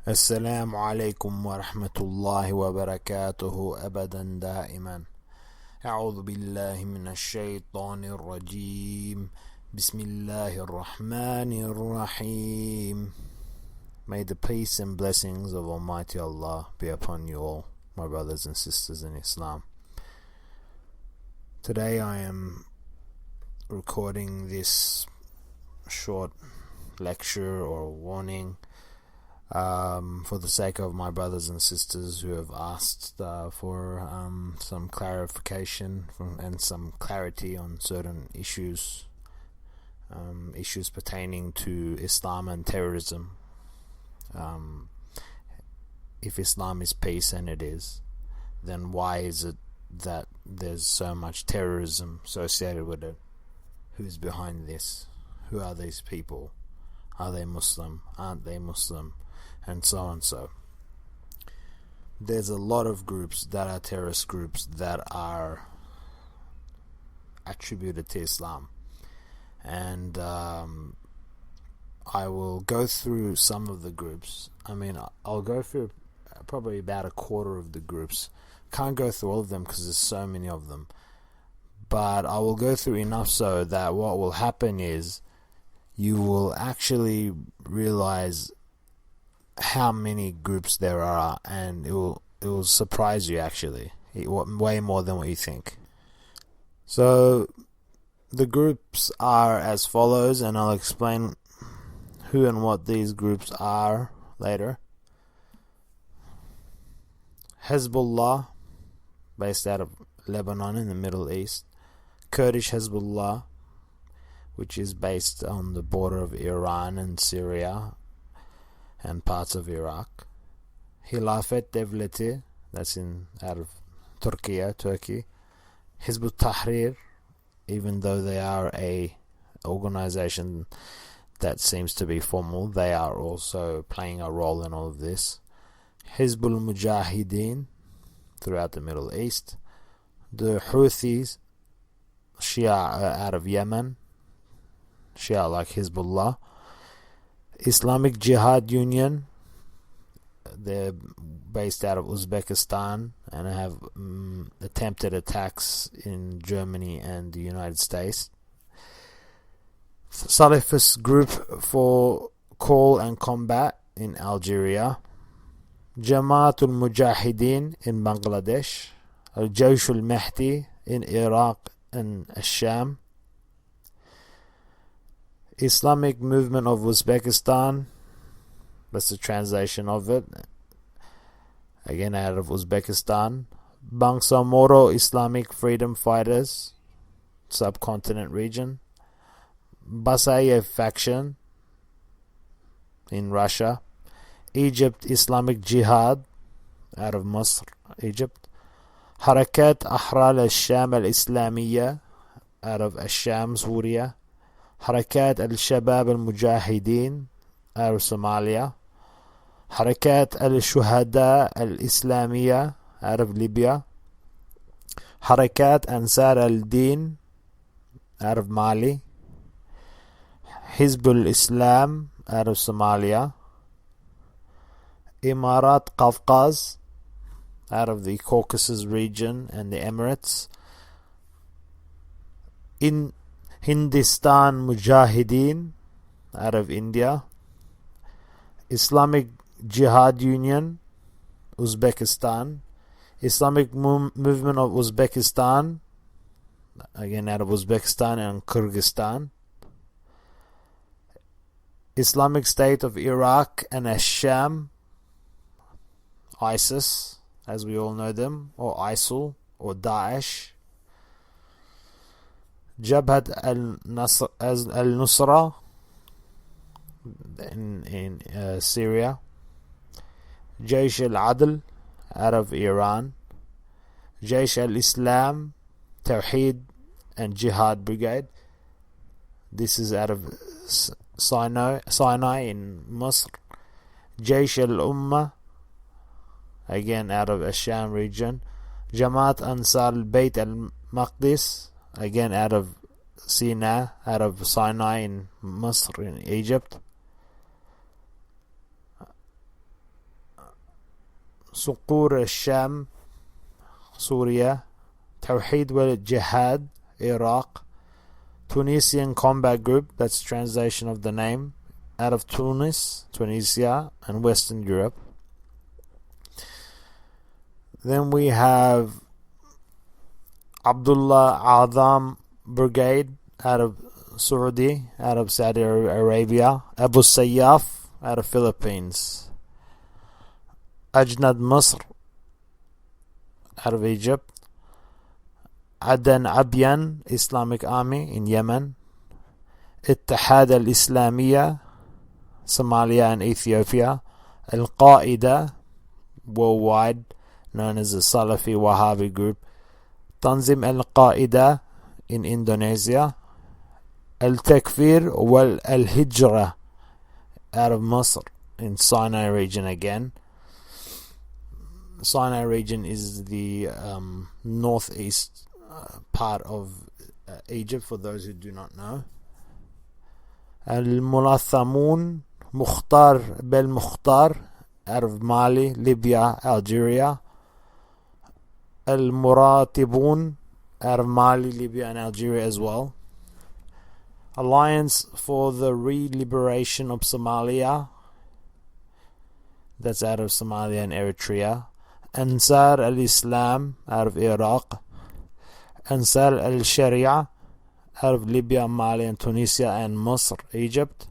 السلام عليكم ورحمة الله وبركاته أبدا دائما. أعوذ بالله من الشيطان الرجيم. بسم الله الرحمن الرحيم. May the peace and blessings of Almighty Allah be upon you all, my brothers and sisters in Islam. Today I am recording this short lecture or warning for the sake of my brothers and sisters who have asked for some clarification and some clarity on certain issues pertaining to Islam and terrorism. If Islam is peace, and it is, then why is it that there's so much terrorism associated with it? Who's behind this? Who are these people? Are they Muslim? Aren't they Muslim? And so on. So there's a lot of groups that are terrorist groups that are attributed to Islam, and I will go through some of the groups. I'll go through probably about a quarter of the groups. Can't go through all of them because there's so many of them, but I will go through enough so that what will happen is you will actually realize how many groups there are, and it will surprise you actually, way more than what you think. So the groups are as follows, and I'll explain who and what these groups are later. Hezbollah, based out of Lebanon in the Middle East. Kurdish Hezbollah, which is based on the border of Iran and Syria and parts of Iraq. Hilafet Devleti, that's out of Turkey. Hizb ut-Tahrir, even though they are a organization that seems to be formal, they are also playing a role in all of this. Hizbul Mujahideen, throughout the Middle East. The Houthis, Shia out of Yemen, Shia like Hezbollah. Islamic Jihad Union, they're based out of Uzbekistan and have attempted attacks in Germany and the United States. Salafist Group for Call and Combat in Algeria. Jamaatul Mujahideen in Bangladesh. Al-Jaysh al-Mahdi in Iraq and Sham. Islamic Movement of Uzbekistan, that's the translation of it, again out of Uzbekistan. Bangsamoro Islamic Freedom Fighters, subcontinent region. Basayev faction in Russia. Egypt Islamic Jihad out of Masr, Egypt. Harakat Ahrar al-Sham al-Islamiyya out of Asham, Syria. حركات الشباب المجاهدين out of Somalia. حركات الشهداء الإسلامية out of Libya. حركات أنصار الدين out of Mali. حزب الإسلام out of Somalia. إمارات قفقاز out of the Caucasus region and the Emirates. In Hindustan Mujahideen out of India. Islamic Jihad Union, Uzbekistan. Islamic Movement of Uzbekistan, again out of Uzbekistan and Kyrgyzstan. Islamic State of Iraq and Asham, ISIS as we all know them, or ISIL or Daesh. Jabhat al-Nusra in Syria. Jaysh al-Adl out of Iran. Jaysh al-Islam, Tawheed and Jihad Brigade. This is out of Sinai in Masr. Jaysh al-Ummah, again out of Asham region. Jamaat Ansar al-Bayt al-Maqdis, again out of Sinai in Masr in Egypt. صقور الشام Syria, Tawheed wal Jihad Iraq, Tunisian Combat Group, that's translation of the name, out of Tunis, Tunisia, and Western Europe. Then we have Abdullah Azam Brigade out of Saudi Arabia, Abu Sayyaf out of Philippines, Ajnad Masr out of Egypt, Adan Abyan Islamic Army in Yemen, Ittihad al-Islamiyya Somalia and Ethiopia, Al-Qaeda worldwide, known as the Salafi Wahhabi group, Tanzim al-Qaeda in Indonesia, Al-Takfir wal Al-Hijra out of Masr in Sinai region again. Sinai region is the northeast part of Egypt, for those who do not know. Al-Mulathamun Mukhtar Bel Mukhtar out of Mali, Libya, Algeria. Al-Muratibun out of Mali, Libya, and Algeria as well. Alliance for the Re-Liberation of Somalia, that's out of Somalia and Eritrea. Ansar al-Islam out of Iraq, Ansar al-Sharia out of Libya, Mali, and Tunisia, and Masr, Egypt.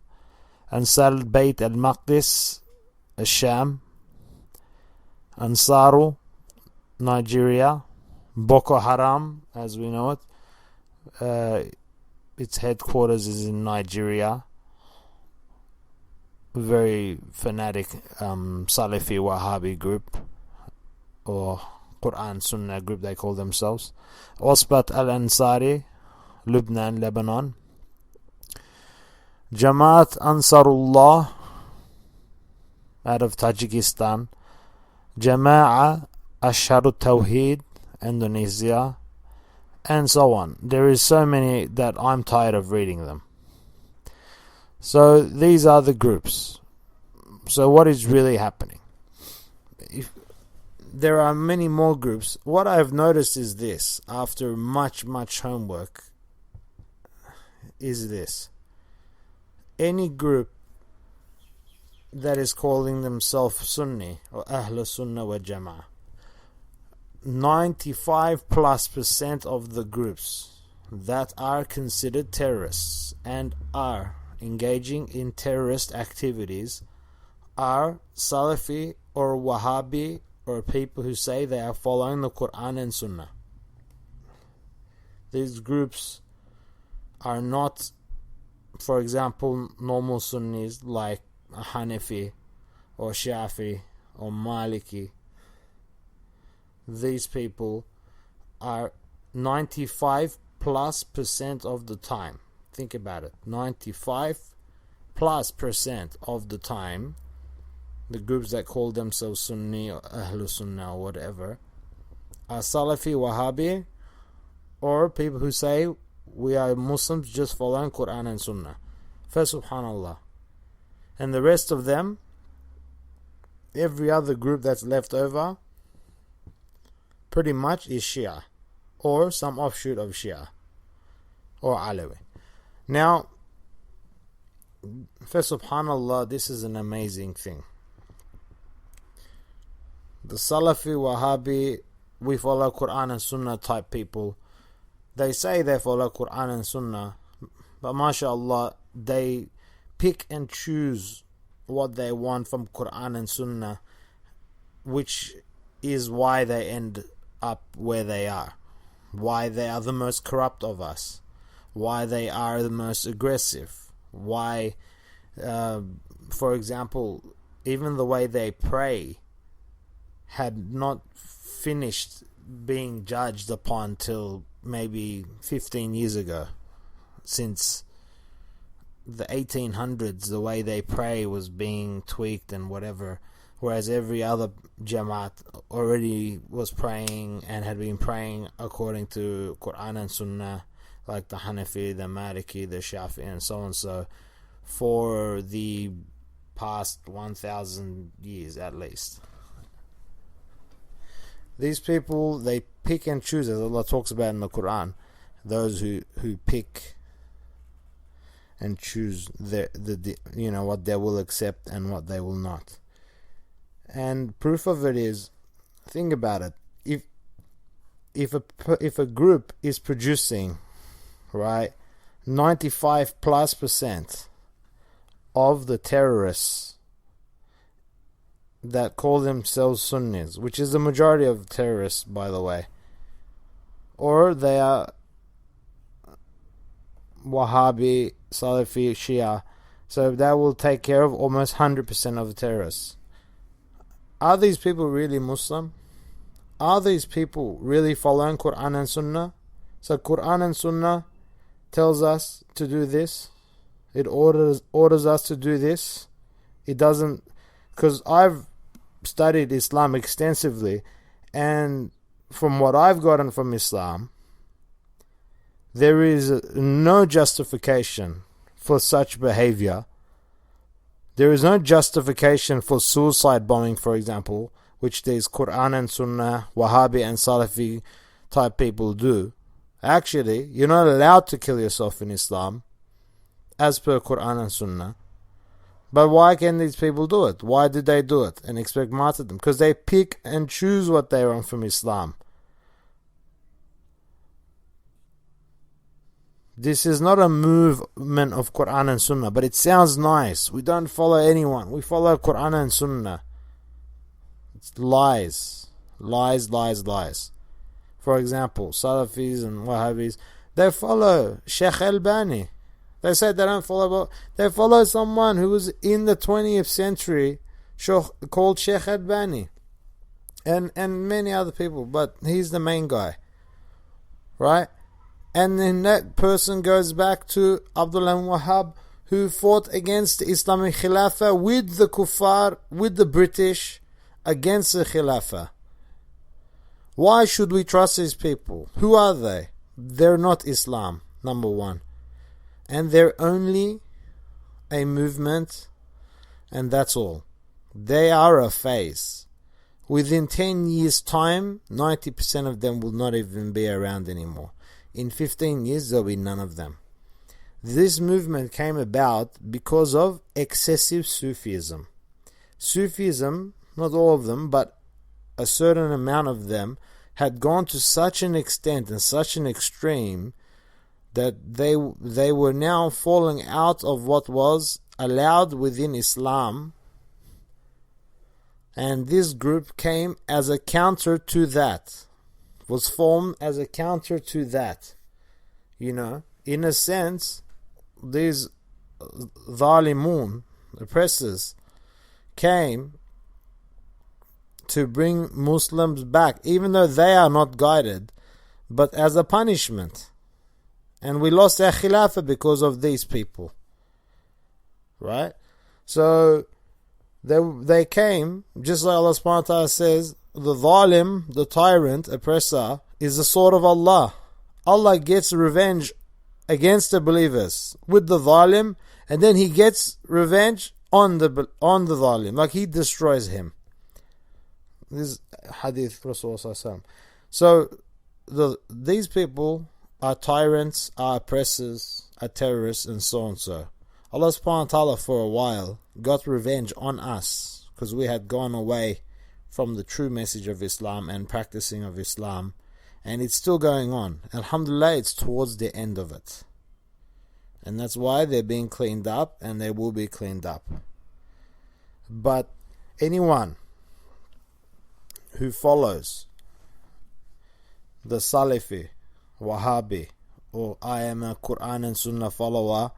Ansar al-Bayt al-Maqdis, Sham. Ansaru, Nigeria. Boko Haram, as we know it, its headquarters is in Nigeria. Very fanatic Salafi Wahhabi group, or Quran Sunnah group they call themselves. Osbat al-Ansari, Lebanon. Jamaat Ansarullah out of Tajikistan. Jama'a Ashharu Tawheed, Indonesia, and so on. There is so many that I'm tired of reading them. So these are the groups. So what is really happening? There are many more groups. What I've noticed is this, after much homework, is this. Any group that is calling themselves Sunni or Ahl Sunnah wa Jama'ah, 95%+ of the groups that are considered terrorists and are engaging in terrorist activities are Salafi or Wahhabi, or people who say they are following the Quran and Sunnah. These groups are not, for example, normal Sunnis like Hanafi or Shafi or Maliki. These people are 95%+ of the time. Think about it. 95%+ of the time, the groups that call themselves Sunni or Ahlul Sunnah or whatever are Salafi Wahhabi, or people who say we are Muslims just following Quran and Sunnah. Subhanallah. And the rest of them, every other group that's left over, pretty much is Shia or some offshoot of Shia or Alawi. Now, subhanallah, this is an amazing thing. The Salafi Wahhabi, we follow Quran and Sunnah type people, they say they follow Quran and Sunnah, but mashallah, they pick and choose what they want from Quran and Sunnah, which is why they end up where they are, why they are the most corrupt of us, why they are the most aggressive, why, for example, even the way they pray had not finished being judged upon till maybe 15 years ago. Since the 1800s, the way they pray was being tweaked and whatever, whereas every other Jamaat already was praying and had been praying according to Quran and Sunnah, like the Hanafi, the Maliki, the Shafi, and so on, so for the past 1,000 years at least. These people, they pick and choose, as Allah talks about in the Quran. Those who pick and choose what they will accept and what they will not. And proof of it is, think about it. If a group is producing, right, 95+% of the terrorists that call themselves Sunnis, which is the majority of terrorists, by the way, or they are Wahhabi, Salafi, Shia, so that will take care of almost 100% of the terrorists. Are these people really Muslim? Are these people really following Quran and Sunnah? So Quran and Sunnah tells us to do this. It orders us to do this. It doesn't, because I've studied Islam extensively, and from what I've gotten from Islam, there is no justification for such behavior. There is no justification for suicide bombing, for example, which these Quran and Sunnah, Wahhabi and Salafi type people do. Actually, you're not allowed to kill yourself in Islam, as per Quran and Sunnah. But why can these people do it? Why did they do it and expect martyrdom? Because they pick and choose what they want from Islam. This is not a movement of Quran and Sunnah, but it sounds nice. We don't follow anyone. We follow Quran and Sunnah. It's lies. Lies, lies, lies. For example, Salafis and Wahhabis, they follow Sheikh Albani. They say they don't follow, they follow someone who was in the 20th century called Sheikh Albani. And many other people, but he's the main guy. Right? And then that person goes back to Abdullah Wahhab, who fought against the Islamic Khilafah with the Kuffar, with the British, against the Khilafah. Why should we trust these people? Who are they? They're not Islam, number one. And they're only a movement, and that's all. They are a phase. Within 10 years' time, 90% of them will not even be around anymore. In 15 years, there'll be none of them. This movement came about because of excessive Sufism. Sufism, not all of them, but a certain amount of them, had gone to such an extent and such an extreme that they were now falling out of what was allowed within Islam. And this group came as a counter to that. Was formed as a counter to that. You know, in a sense, these Zalimun, oppressors, came to bring Muslims back, even though they are not guided, but as a punishment. And we lost our Khilafah because of these people. Right? So, they came, just like Allah subhanahu wa ta'ala says, the Zalim, the tyrant, oppressor, is the sword of Allah. Allah gets revenge against the believers with the Zalim, and then He gets revenge on the Zalim, like He destroys him. This hadith Rasulullah. So these people are tyrants, are oppressors, are terrorists, and so on. So Allah subhanahu wa ta'ala for a while got revenge on us because we had gone away from the true message of Islam and practicing of Islam, and it's still going on. Alhamdulillah, it's towards the end of it, and that's why they're being cleaned up, and they will be cleaned up. But anyone who follows the Salafi, Wahhabi, or I am a Quran and Sunnah follower,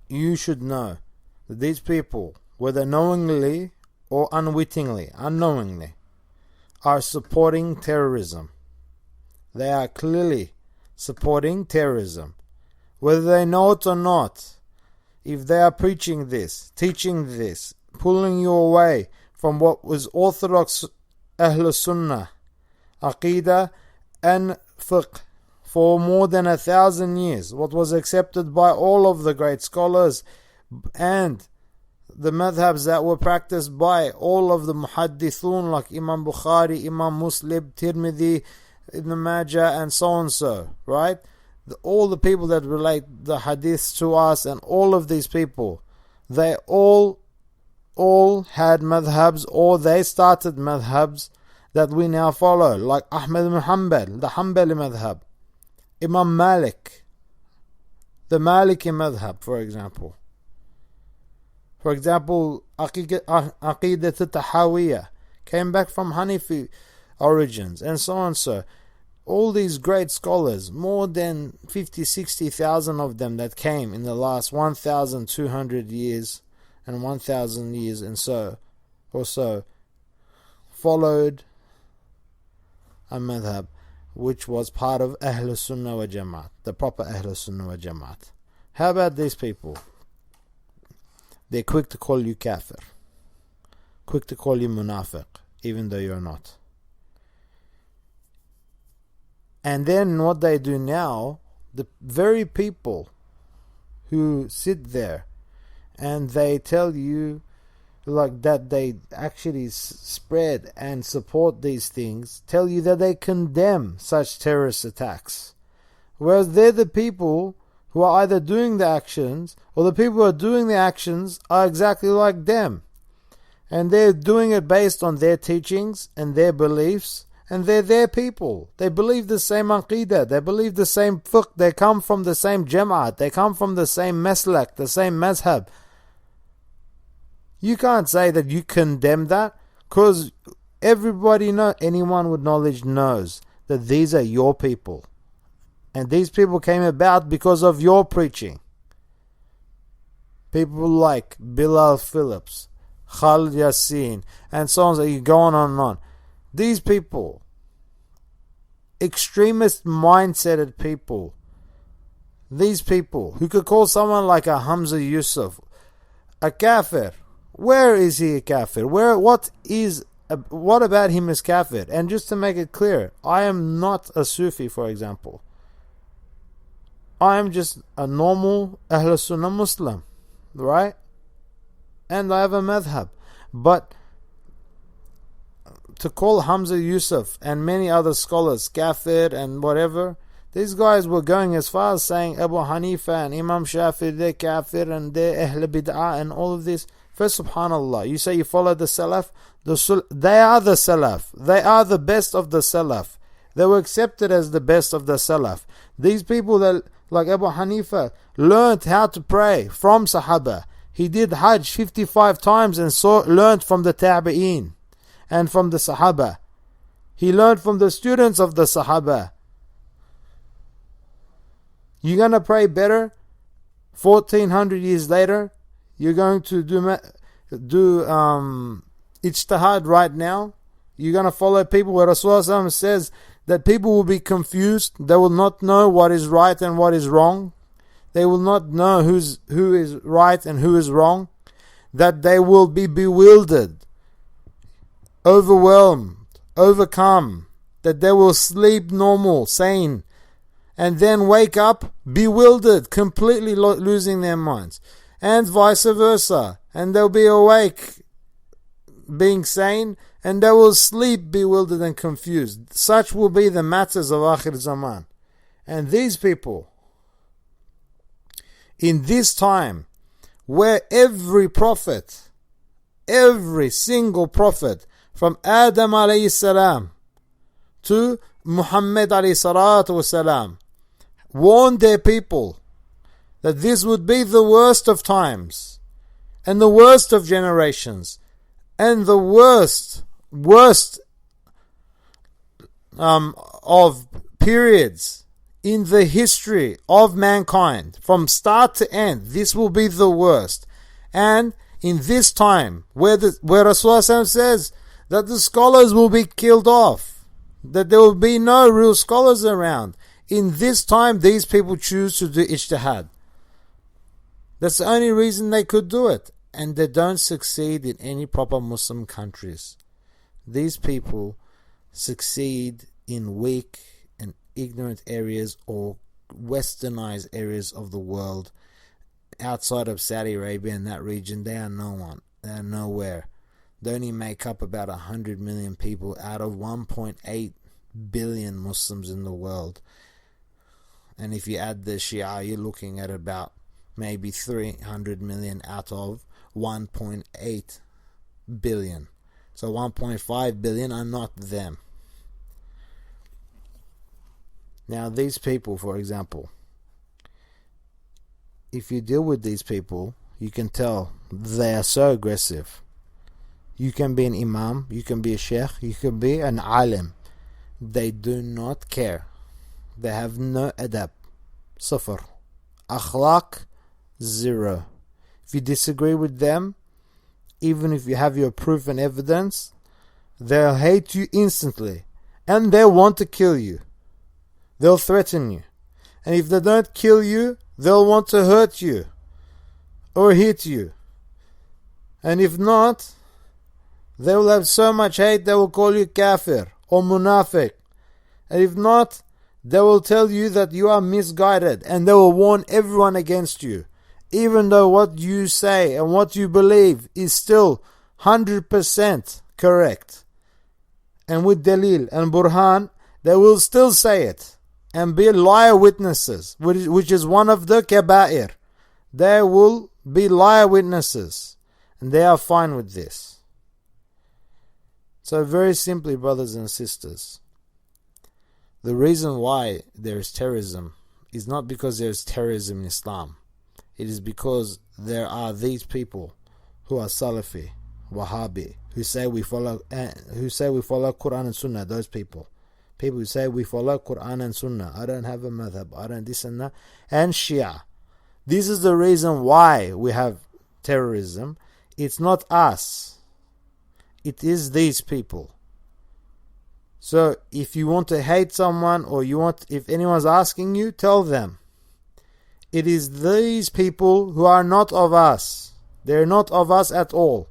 you should know that these people, whether knowingly or unknowingly, are supporting terrorism. They are clearly supporting terrorism. Whether they know it or not, if they are preaching this, teaching this, pulling you away from what was orthodox Ahl Sunnah, Aqidah and Fiqh for more than 1,000 years, what was accepted by all of the great scholars and the madhabs that were practiced by all of the muhaddithun like Imam Bukhari, Imam Muslim, Tirmidhi, Ibn Majah, and so on so, right? All the people that relate the hadiths to us and all of these people, they all had madhabs, or they started madhabs that we now follow, like Ahmad ibn Hanbal, the Hanbali madhab, Imam Malik, the Maliki madhab, for example. For example, Aqidat al-Tahawiyah came back from Hanafi origins, and so on so. All these great scholars, more than 50,000-60,000 of them that came in the last 1,200 years and 1,000 years and so, or so, followed a madhab which was part of Ahlul Sunnah wa Jamaat, the proper Ahlul Sunnah wa Jamaat. How about these people? They're quick to call you kafir, quick to call you munafiq, even though you're not. And then what they do now, the very people who sit there and they tell you like that they actually spread and support these things, tell you that they condemn such terrorist attacks. Whereas they're the people who are either doing the actions, or the people who are doing the actions are exactly like them. And they're doing it based on their teachings and their beliefs. And they're their people. They believe the same aqidah. They believe the same fiqh. They come from the same jama'at. They come from the same maslak, the same mazhab. You can't say that you condemn that, because anyone with knowledge knows that these are your people. And these people came about because of your preaching. People like Bilal Phillips, Khalid Yassin, and so on. So you go on and on. These people, extremist mindseted people, these people who could call someone like a Hamza Yusuf a kafir. Where is he a kafir? What about him is kafir? And just to make it clear, I am not a Sufi, for example. I am just a normal Ahl Sunnah Muslim, right? And I have a madhab. But to call Hamza Yusuf and many other scholars kafir and whatever, these guys were going as far as saying Abu Hanifa and Imam Shafi, they're kafir and they're Ahl Bid'ah and all of this. First, subhanallah, you say you follow the Salaf, they are the Salaf. They are the best of the Salaf. They were accepted as the best of the Salaf. These people that, like Abu Hanifa, learned how to pray from Sahaba. He did Hajj 55 times and learned from the Tabi'een and from the Sahaba. He learned from the students of the Sahaba. You're going to pray better 1400 years later? You're going to do ijtihad right now? You're going to follow people where Rasulullah says that people will be confused. They will not know what is right and what is wrong. They will not know who is right and who is wrong. That they will be bewildered, overwhelmed, overcome. That they will sleep normal, sane, and then wake up bewildered, completely losing their minds. And vice versa. And they'll be awake, being sane, and they will sleep bewildered and confused. Such will be the matters of Akhir Zaman. And these people, in this time, where every prophet, every single prophet, from Adam alayhi salam to Muhammad alayhi salatu wasalam, warned their people that this would be the worst of times, and the worst of generations, and the worst of periods in the history of mankind. From start to end, this will be the worst. And in this time, where Rasulullah says that the scholars will be killed off, that there will be no real scholars around, in this time, these people choose to do ijtihad. That's the only reason they could do it. And they don't succeed in any proper Muslim countries. These people succeed in weak and ignorant areas or westernized areas of the world, outside of Saudi Arabia and that region, they are no one. They are nowhere. They only make up about 100 million people out of 1.8 billion Muslims in the world. And if you add the Shia, you're looking at about maybe 300 million out of 1.8 billion. So 1.5 billion are not them. Now these people, for example, if you deal with these people, you can tell they are so aggressive. You can be an imam, you can be a sheikh, you can be an alim. They do not care. They have no adab. Suffer. Akhlaq, zero. If you disagree with them, even if you have your proof and evidence, they'll hate you instantly. And they'll want to kill you. They'll threaten you. And if they don't kill you, they'll want to hurt you. Or hit you. And if not, they will have so much hate they will call you kafir or munafiq. And if not, they will tell you that you are misguided, and they will warn everyone against you. Even though what you say and what you believe is still 100% correct. And with dalil and burhan, they will still say it. And be liar witnesses, which is one of the kaba'ir. They will be liar witnesses. And they are fine with this. So very simply, brothers and sisters, the reason why there is terrorism is not because there is terrorism in Islam. It is because there are these people who are Salafi, Wahhabi, who say we follow Quran and Sunnah. Those people who say we follow Quran and Sunnah. I don't have a madhab. I don't this and that. And Shia. This is the reason why we have terrorism. It's not us. It is these people. So if you want to hate someone, or if anyone's asking you, tell them it is these people who are not of us. They're not of us at all.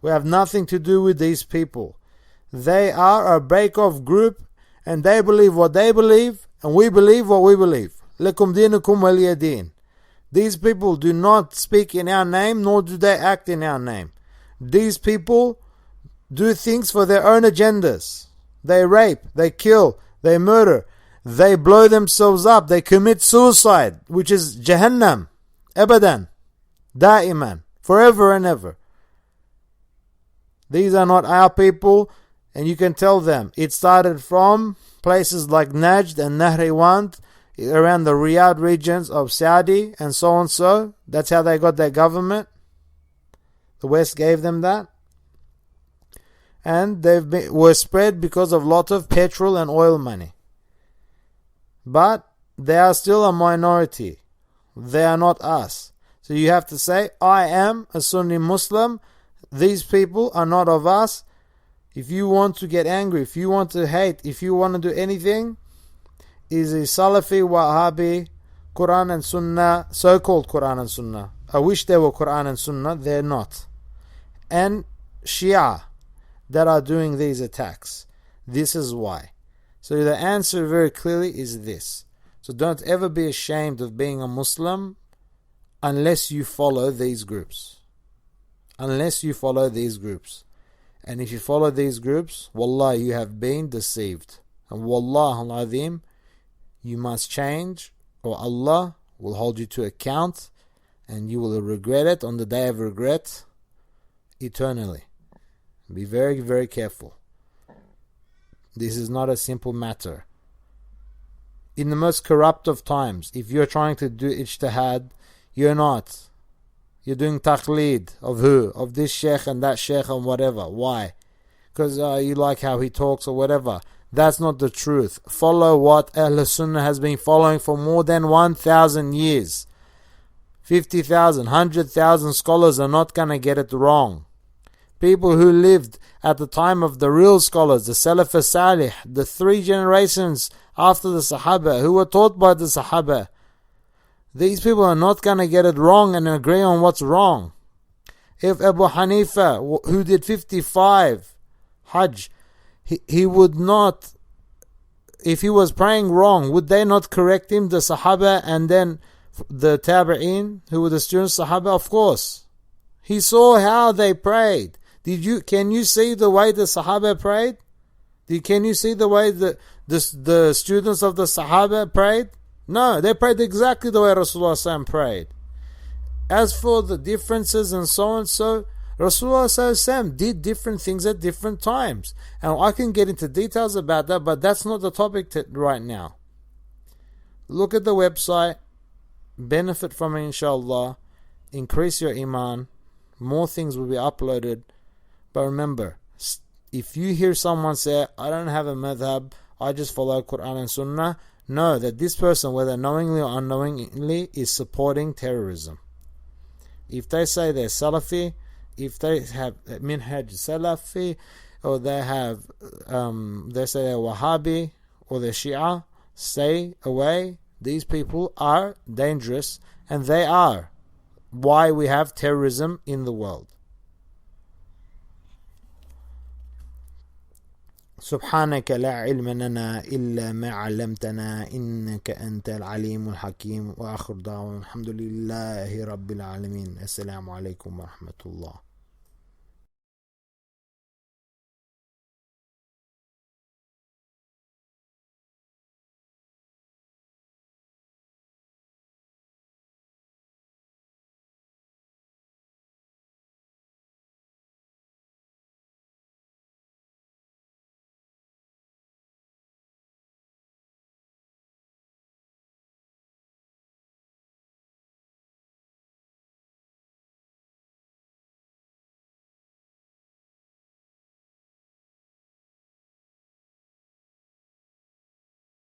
We have nothing to do with these people. They are a break-off group, and they believe what they believe, and we believe what we believe. Lakum dinukum waliya din. These people do not speak in our name, nor do they act in our name. These people do things for their own agendas. They rape, they kill, they murder, they blow themselves up, they commit suicide, which is Jahannam, abadan, da'iman, forever and ever. These are not our people, and you can tell them. It started from places like Najd and Nahriwand, around the Riyadh regions of Saudi, and so on so. That's how they got their government. The West gave them that. And were spread because of lot of petrol and oil money. But they are still a minority. They are not us. So you have to say, I am a Sunni Muslim. These people are not of us. If you want to get angry, if you want to hate, if you want to do anything, is a Salafi, Wahhabi, Quran and Sunnah, so-called Quran and Sunnah. I wish they were Quran and Sunnah. They're not. And Shia that are doing these attacks. This is why. So the answer very clearly is this. So don't ever be ashamed of being a Muslim unless you follow these groups. Unless you follow these groups. And if you follow these groups, wallah, you have been deceived. And wallah al-azim, you must change, or Allah will hold you to account, and you will regret it on the day of regret eternally. Be very, very careful. This is not a simple matter. In the most corrupt of times, if you're trying to do ijtihad, you're not. You're doing taqleed of who? Of this sheikh and that sheikh and whatever. Why? Because you like how he talks or whatever. That's not the truth. Follow what Ahl Sunnah has been following for more than 1,000 years. 50,000, 100,000 scholars are not going to get it wrong. People who lived at the time of the real scholars, the Salaf Salih, the 3 generations after the Sahaba, who were taught by the Sahaba. These people are not going to get it wrong and agree on what's wrong. If Abu Hanifa, who did 55 Hajj, he would not, if he was praying wrong, would they not correct him, the Sahaba, and then the Tabi'in, who were the students of Sahaba? Of course. He saw how they prayed. Can you see the way the Sahaba prayed? Can you see the way the students of the Sahaba prayed? No, they prayed exactly the way Rasulullah SAW prayed. As for the differences and so on, so Rasulullah SAW did different things at different times. And I can get into details about that, but that's not the topic right now. Look at the website, benefit from it inshallah, increase your iman, more things will be uploaded. But remember, if you hear someone say, I don't have a madhab, I just follow Quran and Sunnah, know that this person, whether knowingly or unknowingly, is supporting terrorism. If they say they're Salafi, if they have Minhaj Salafi, or they say they're Wahhabi or they're Shia, stay away. These people are dangerous, and they are why we have terrorism in the world. سبحانك لا علم لنا إلا ما علمتنا إنك أنت العليم الحكيم وآخر دعوانا الحمد لله رب العالمين. السلام عليكم ورحمة الله.